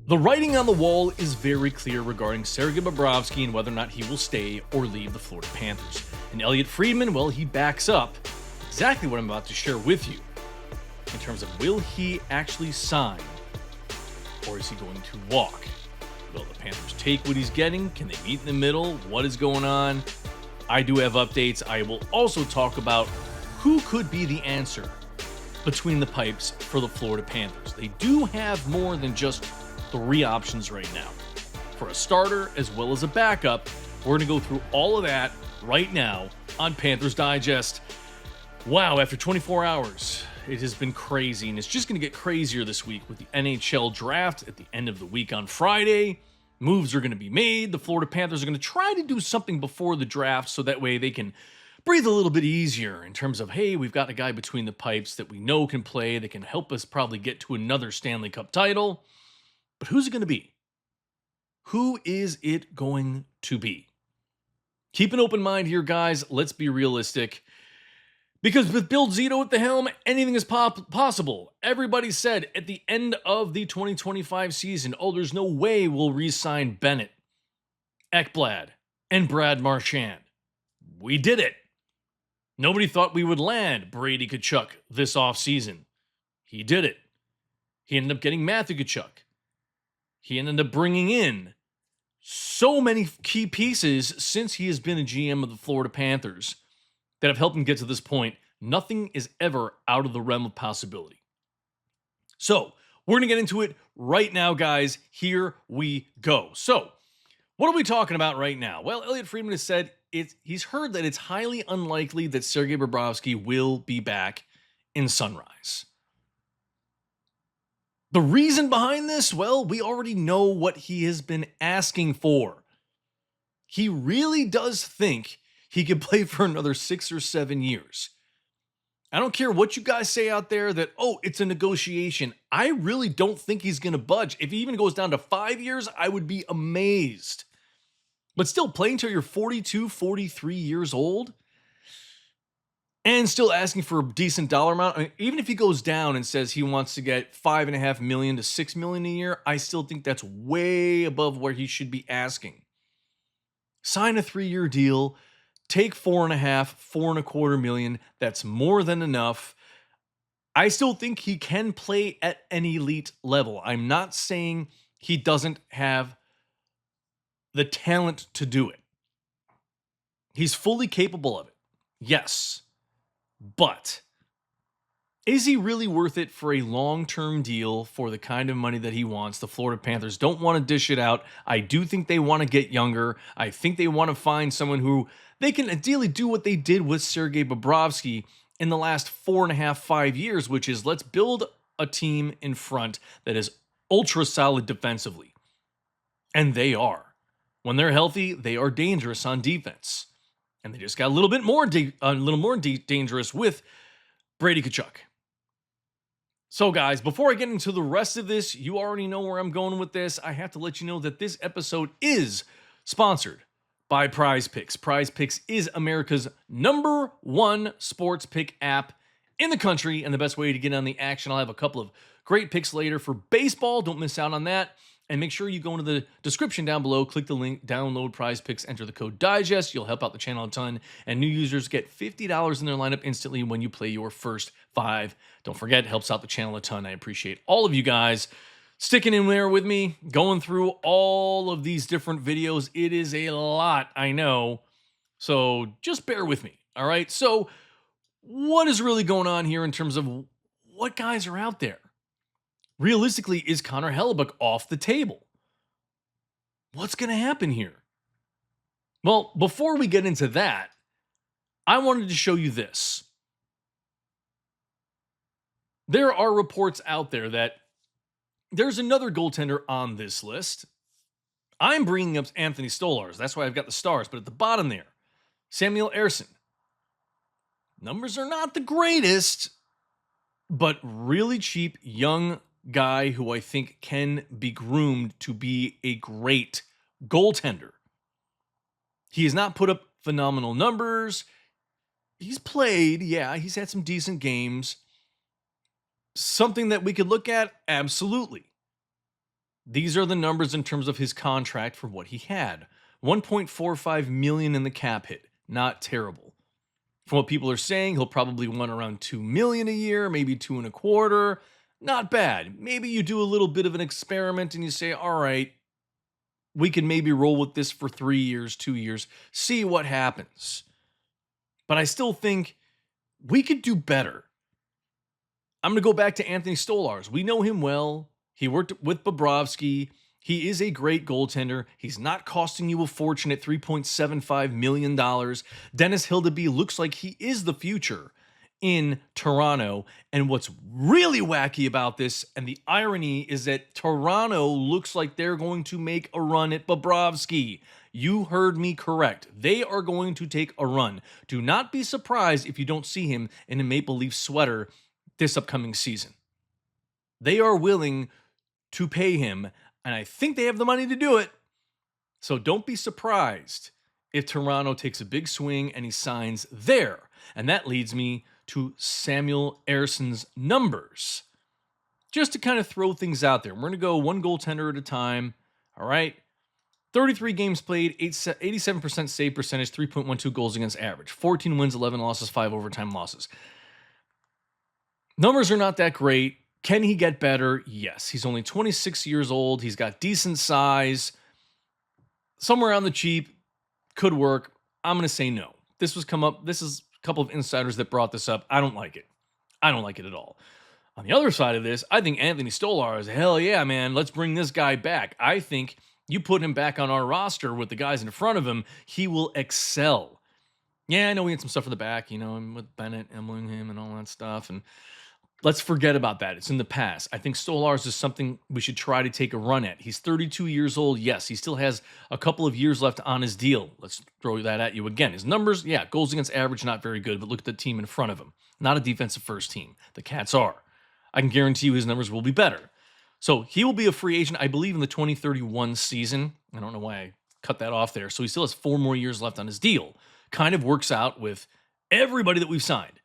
The writing on the wall is very clear regarding Sergei Bobrovsky and whether or not he will stay or leave the Florida Panthers. And Elliot Friedman, well, he backs up exactly what I'm about to share with you in terms of will he actually sign or is he going to walk? Will the Panthers take what he's getting? Can they meet in the middle? What is going on? I do have updates. I will also talk about who could be the answer between the pipes for the Florida Panthers. They do have more than just 3 options right now for a starter as well as a backup. We're going to go through all of that right now on Panthers Digest. Wow, after 24 hours, it has been crazy, and it's just going to get crazier this week with the NHL draft at the end of the week on Friday. Moves are going to be made. The Florida Panthers are going to try to do something before the draft so that way they can breathe a little bit easier in terms of, hey, we've got a guy between the pipes that we know can play, that can help us probably get to another Stanley Cup title. But who's it going to be? Who is it going to be? Keep an open mind here, guys. Let's be realistic. Because with Bill Zito at the helm, anything is possible. Everybody said at the end of the 2025 season, oh, there's no way we'll re-sign Bennett, Ekblad, and Brad Marchand. We did it. Nobody thought we would land Brady Tkachuk this offseason. He did it. He ended up getting Matthew Tkachuk. He ended up bringing in so many key pieces since he has been a GM of the Florida Panthers that have helped him get to this point. Nothing is ever out of the realm of possibility. So, we're going to get into it right now, guys. Here we go. So, what are we talking about right now? Well, Elliot Friedman has said he's heard that it's highly unlikely that Sergei Bobrovsky will be back in Sunrise. The reason behind this, well, we already know what he has been asking for. He really does think he could play for another 6 or 7 years. I don't care what you guys say out there that, oh, it's a negotiation. I really don't think he's going to budge. If he even goes down to 5 years, I would be amazed. But still, playing till you're 42, 43 years old and still asking for a decent dollar amount. I mean, even if he goes down and says he wants to get $5.5 million to $6 million a year, I still think that's way above where he should be asking. Sign a 3-year deal, take $4.25 million. That's more than enough. I still think he can play at an elite level. I'm not saying he doesn't have the talent to do it. He's fully capable of it. Yes. But is he really worth it for a long-term deal for the kind of money that he wants? The Florida Panthers don't want to dish it out. I do think they want to get younger. I think they want to find someone who they can ideally do what they did with Sergei Bobrovsky in the last 4.5, 5 years, which is let's build a team in front that is ultra solid defensively. And they are. When they're healthy, they are dangerous on defense. And they just got a little bit more dangerous with Brady Tkachuk. So guys, before I get into the rest of this, you already know where I'm going with this. I have to let you know that this episode is sponsored by PrizePicks. PrizePicks is America's #1 sports pick app in the country and the best way to get on the action. I'll have a couple of great picks later for baseball. Don't miss out on that. And make sure you go into the description down below, click the link, download PrizePicks, enter the code DIGEST. You'll help out the channel a ton. And new users get $50 in their lineup instantly when you play your first 5. Don't forget, it helps out the channel a ton. I appreciate all of you guys sticking in there with me, going through all of these different videos. It is a lot, I know. So just bear with me, all right? So what is really going on here in terms of what guys are out there? Realistically, is Connor Hellebuyck off the table? What's going to happen here? Well, before we get into that, I wanted to show you this. There are reports out there that there's another goaltender on this list. I'm bringing up Anthony Stolarz. That's why I've got the stars. But at the bottom there, Samuel Ersson. Numbers are not the greatest, but really cheap, young guy who I think can be groomed to be a great goaltender. He has not put up phenomenal numbers. He's played, yeah, he's had some decent games. Something that we could look at? Absolutely. These are the numbers in terms of his contract for what he had. 1.45 million in the cap hit. Not terrible. From what people are saying, he'll probably want around 2 million a year, maybe 2.25. Not bad. Maybe you do a little bit of an experiment and you say, all right, we can maybe roll with this for 3 years, 2 years, see what happens. But I still think we could do better. I'm going to go back to Anthony Stolarz. We know him well. He worked with Bobrovsky. He is a great goaltender. He's not costing you a fortune at $3.75 million. Dennis Hildeby looks like he is the future in Toronto. And what's really wacky about this, and the irony, is that Toronto looks like they're going to make a run at Bobrovsky. You heard me correct. They are going to take a run. Do not be surprised if you don't see him in a Maple Leaf sweater this upcoming season. They are willing to pay him, and I think they have the money to do it. So don't be surprised if Toronto takes a big swing and he signs there. And that leads me to Samuel Ersson's numbers. Just to kind of throw things out there. We're going to go one goaltender at a time. All right. 33 games played, 87% save percentage, 3.12 goals against average. 14 wins, 11 losses, 5 overtime losses. Numbers are not that great. Can he get better? Yes. He's only 26 years old. He's got decent size. Somewhere on the cheap. Could work. I'm going to say no. This is a couple of insiders that brought this up. I don't like it. I don't like it at all. On the other side of this, I think Anthony Stolarz, hell yeah, man, let's bring this guy back. I think you put him back on our roster with the guys in front of him, he will excel. Yeah, I know we had some stuff in the back, and with Bennett, Emlingham, and all that stuff, and let's forget about that. It's in the past. I think Stolarz is something we should try to take a run at. He's 32 years old. Yes, he still has a couple of years left on his deal. Let's throw that at you again. His numbers, yeah, goals against average, not very good, but look at the team in front of him. Not a defensive first team. The Cats are. I can guarantee you his numbers will be better. So he will be a free agent, I believe, in the 2031 season. I don't know why I cut that off there. So he still has 4 more years left on his deal. Kind of works out with everybody that we've signed,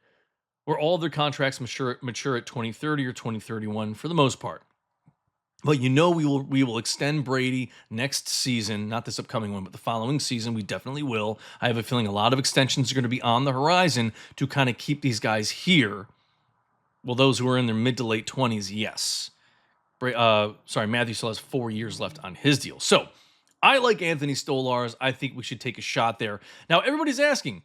where all their contracts mature at 2030 or 2031 for the most part. But we will extend Brady next season, not this upcoming one, but the following season we definitely will. I have a feeling a lot of extensions are going to be on the horizon to kind of keep these guys here. Well, those who are in their mid to late 20s, yes. Matthew still has 4 years left on his deal. So I like Anthony Stolarz. I think we should take a shot there. Now, everybody's asking,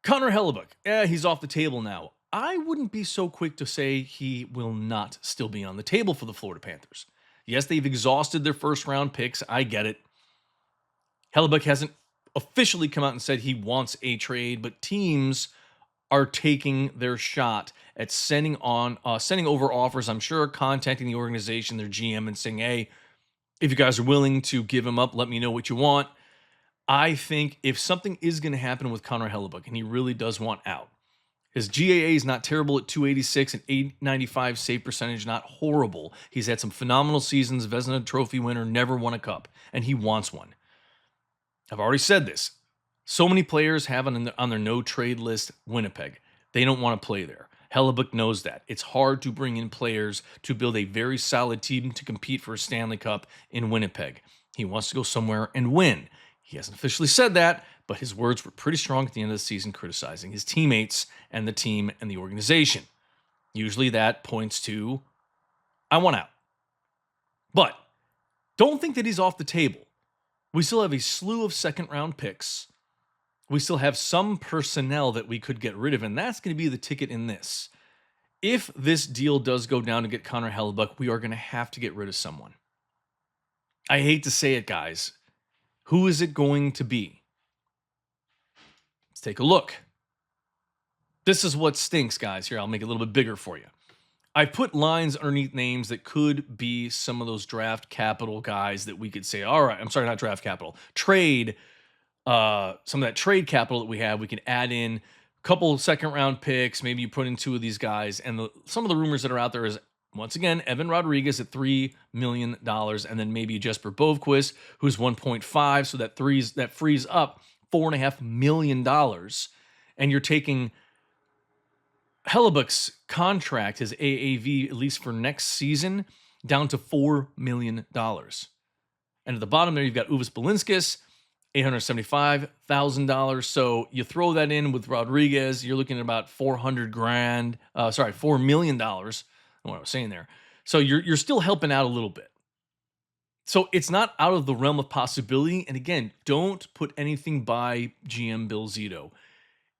Connor Hellebuyck, he's off the table now. I wouldn't be so quick to say he will not still be on the table for the Florida Panthers. Yes, they've exhausted their first-round picks. I get it. Hellebuyck hasn't officially come out and said he wants a trade, but teams are taking their shot at sending over offers. I'm sure contacting the organization, their GM, and saying, hey, if you guys are willing to give him up, let me know what you want. I think if something is going to happen with Connor Hellebuyck, and he really does want out, his GAA is not terrible at 286 and 895 save percentage, not horrible. He's had some phenomenal seasons, Vezina Trophy winner, never won a cup, and he wants one. I've already said this. So many players have on their no-trade list Winnipeg. They don't want to play there. Hellebuyck knows that. It's hard to bring in players to build a very solid team to compete for a Stanley Cup in Winnipeg. He wants to go somewhere and win. He hasn't officially said that, but his words were pretty strong at the end of the season criticizing his teammates and the team and the organization. Usually that points to, I want out. But don't think that he's off the table. We still have a slew of second-round picks. We still have some personnel that we could get rid of, and that's going to be the ticket in this. If this deal does go down to get Connor Hellebuyck, we are going to have to get rid of someone. I hate to say it, guys. Who is it going to be? Let's take a look. This is what stinks, guys. Here, I'll make it a little bit bigger for you. I put lines underneath names that could be some of those draft capital guys that we could say, all right, I'm sorry, not draft capital, trade, some of that trade capital that we have. We can add in a couple second round picks. Maybe you put in 2 of these guys. And some of the rumors that are out there is, once again, Evan Rodriguez at $3 million, and then maybe Jesper Bovequist, who's 1.5. So that frees up $4.5 million. And you're taking Hellebuyck's contract, his AAV, at least for next season, down to $4 million. And at the bottom there, you've got Uvis Balinskis, $875,000. So you throw that in with Rodriguez, you're looking at about $4 million. What I was saying there. So you're still helping out a little bit. So it's not out of the realm of possibility. And again, don't put anything by GM Bill Zito.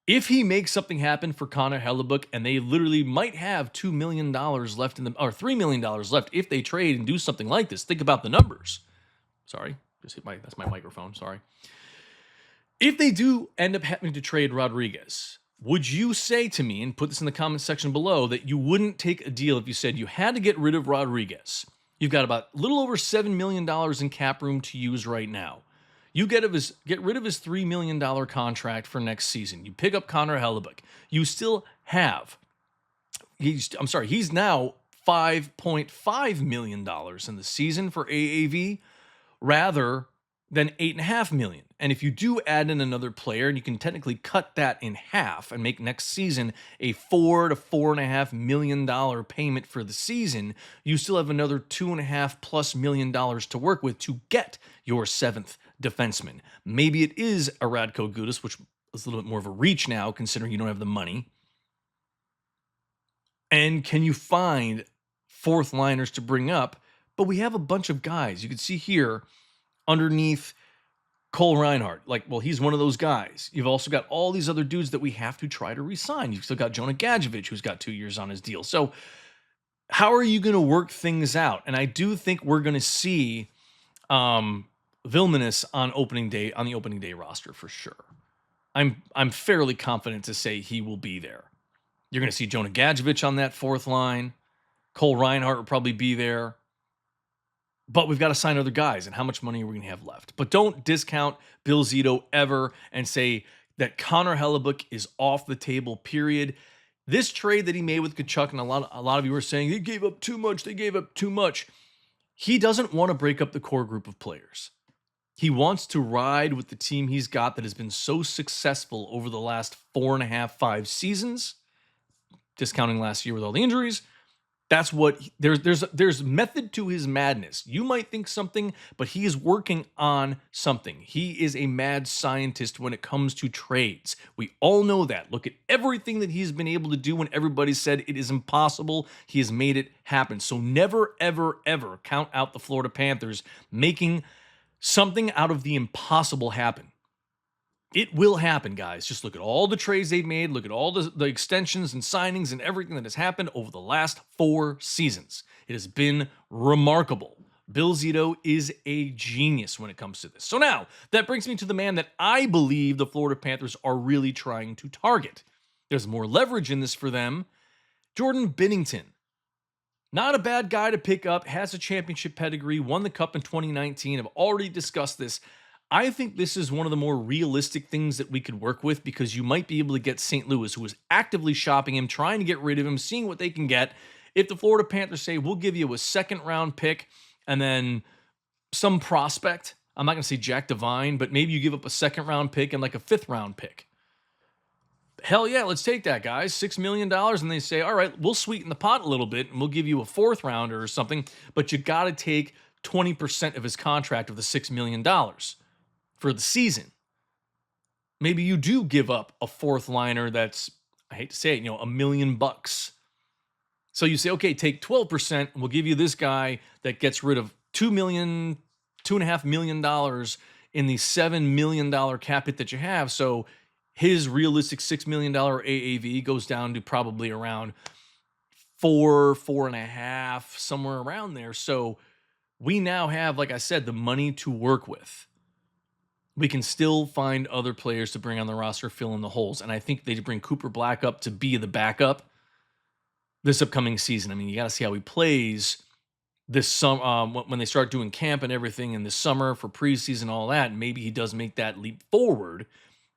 If he makes something happen for Connor Hellebuyck and they literally might have $2 million left in the, or $3 million left if they trade and do something like this, think about the numbers. Sorry, that's my microphone. Sorry. If they do end up having to trade Rodriguez, would you say to me, and put this in the comment section below, that you wouldn't take a deal if you said you had to get rid of Rodriguez? You've got about a little over $7 million in cap room to use right now. You get rid of his $3 million contract for next season. You pick up Connor Hellebuyck. You still have, he's now $5.5 million in the season for AAV rather than $8.5 million. And if you do add in another player, and you can technically cut that in half and make next season a $4 to $4.5 million payment for the season, you still have another $2.5+ million to work with to get your seventh defenseman. Maybe it is a Radko Gudas, which is a little bit more of a reach now, considering you don't have the money. And can you find fourth liners to bring up? But we have a bunch of guys. You can see here underneath Cole Reinhardt, he's one of those guys. You've also got all these other dudes that we have to try to re-sign. You've still got Jonah Gadjevich, who's got 2 years on his deal. So how are you going to work things out? And I do think we're going to see Vilmanis on the opening day roster for sure. I'm fairly confident to say he will be there. You're going to see Jonah Gadjevich on that fourth line. Cole Reinhardt will probably be there. But we've got to sign other guys, and how much money are we going to have left? But don't discount Bill Zito ever and say that Connor Hellebuyck is off the table, period. This trade that he made with Tkachuk, and a lot of you were saying they gave up too much. He doesn't want to break up the core group of players. He wants to ride with the team he's got that has been so successful over the last 4.5, 5 seasons, discounting last year with all the injuries. That's what there's method to his madness. You might think something, but he is working on something. He is a mad scientist when it comes to trades. We all know that. Look at everything that he's been able to do when everybody said it is impossible. He has made it happen. So never, ever, ever count out the Florida Panthers making something out of the impossible happen. It will happen, guys. Just look at all the trades they've made. Look at all the extensions and signings and everything that has happened over the last 4 seasons. It has been remarkable. Bill Zito is a genius when it comes to this. So now, that brings me to the man that I believe the Florida Panthers are really trying to target. There's more leverage in this for them. Jordan Binnington. Not a bad guy to pick up. Has a championship pedigree. Won the Cup in 2019. I've already discussed this. I think this is one of the more realistic things that we could work with because you might be able to get St. Louis, who is actively shopping him, trying to get rid of him, seeing what they can get. If the Florida Panthers say, we'll give you a second-round pick and then some prospect, I'm not going to say Jack Devine, but maybe you give up a second-round pick and like a fifth-round pick. Hell yeah, let's take that, guys. $6 million, and they say, all right, we'll sweeten the pot a little bit, and we'll give you a fourth-rounder or something, but you got to take 20% of his contract of the $6 million. For the season. Maybe you do give up a fourth liner that's, I hate to say it, $1 million. So you say, okay, take 12%, and we'll give you this guy that gets rid of $2.5 million in the $7 million cap hit that you have. So his realistic $6 million AAV goes down to probably around 4.5, somewhere around there. So we now have, like I said, the money to work with. We can still find other players to bring on the roster, fill in the holes. And I think they bring Cooper Black up to be the backup this upcoming season. I mean, you got to see how he plays this summer when they start doing camp and everything in the summer for preseason, all that. Maybe he does make that leap forward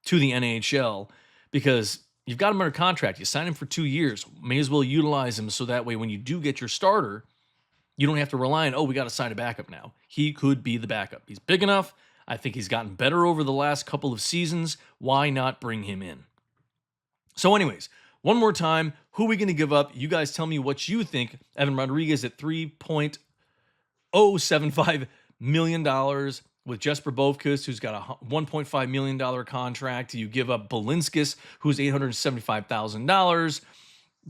to the NHL because you've got him under contract. You sign him for 2 years. May as well utilize him so that way when you do get your starter, you don't have to rely on, we got to sign a backup now. He could be the backup. He's big enough. I think he's gotten better over the last couple of seasons. Why not bring him in? So anyways, one more time, who are we going to give up? You guys tell me what you think. Evan Rodriguez at 3.5 $0.75 million with Jesper Bovkust, who's got a $1.5 million contract. You give up Balinskis, who's $875,000.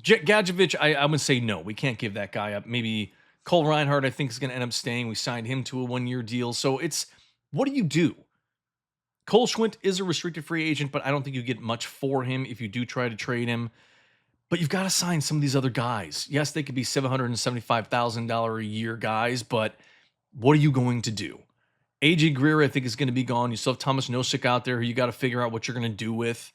Gadjevich, I would say no. We can't give that guy up. Maybe Cole Reinhardt, I think, is going to end up staying. We signed him to a one-year deal. So it's, what do? Cole Schwindt is a restricted free agent, but I don't think you get much for him if you do try to trade him. But you've got to sign some of these other guys. Yes, they could be $775,000 a year guys, but what are you going to do? AJ Greer, I think, is going to be gone. You still have Thomas Nosek out there who you got to figure out what you're going to do with.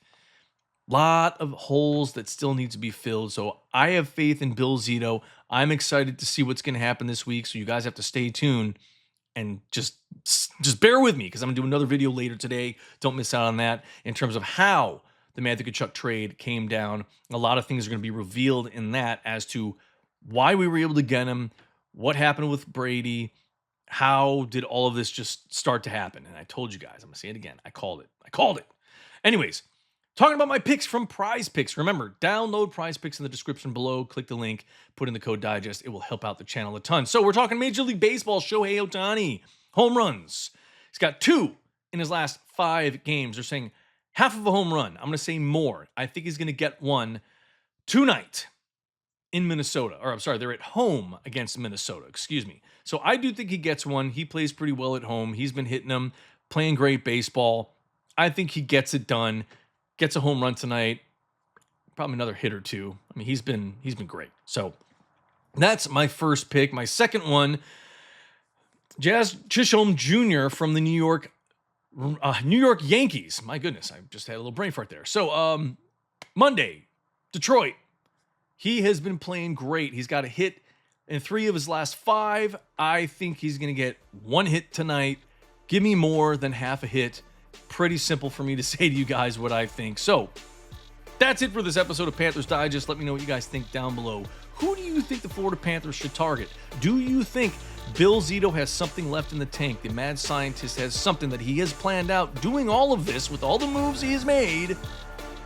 Lot of holes that still need to be filled. So I have faith in Bill Zito. I'm excited to see what's going to happen this week. So you guys have to stay tuned and just bear with me because I'm going to do another video later today. Don't miss out on that in terms of how the Matthew Tkachuk trade came down. A lot of things are going to be revealed in that as to why we were able to get him, what happened with Brady, how did all of this just start to happen. And I told you guys, I'm going to say it again. I called it. Anyways, talking about my picks from PrizePicks. Remember, download PrizePicks in the description below. Click the link, put in the code DIGEST. It will help out the channel a ton. So we're talking Major League Baseball. Shohei Ohtani, home runs. He's got 2 in his last 5 games. They're saying half of a home run. I'm going to say more. I think he's going to get one tonight in Minnesota. Or I'm sorry, they're at home against Minnesota. Excuse me. So I do think he gets one. He plays pretty well at home. He's been hitting them, playing great baseball. I think he gets it done. Gets a home run tonight. Probably another hit or two. I mean, he's been great. So that's my first pick. My second one, Jazz Chisholm Jr. from the New York Yankees. My goodness, I just had a little brain fart there. So Monday, Detroit. He has been playing great. He's got a hit in 3 of his last 5. I think he's going to get 1 hit tonight. Give me more than half a hit. Pretty simple for me to say to you guys what I think. So that's it for this episode of Panthers Digest. Let me know what you guys think down below. Who do you think the Florida Panthers should target? Do you think Bill Zito has something left in the tank? The mad scientist has something that he has planned out, doing all of this with all the moves he has made,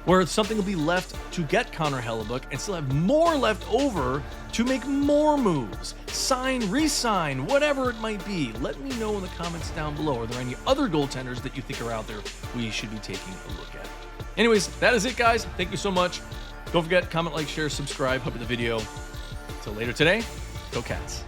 where something will be left to get Connor Hellebuyck and still have more left over to make more moves, sign, re-sign, whatever it might be. Let me know in the comments down below. Are there any other goaltenders that you think are out there we should be taking a look at? Anyways, that is it, guys. Thank you so much. Don't forget, comment, like, share, subscribe, hope in the video. Until later today, go Cats.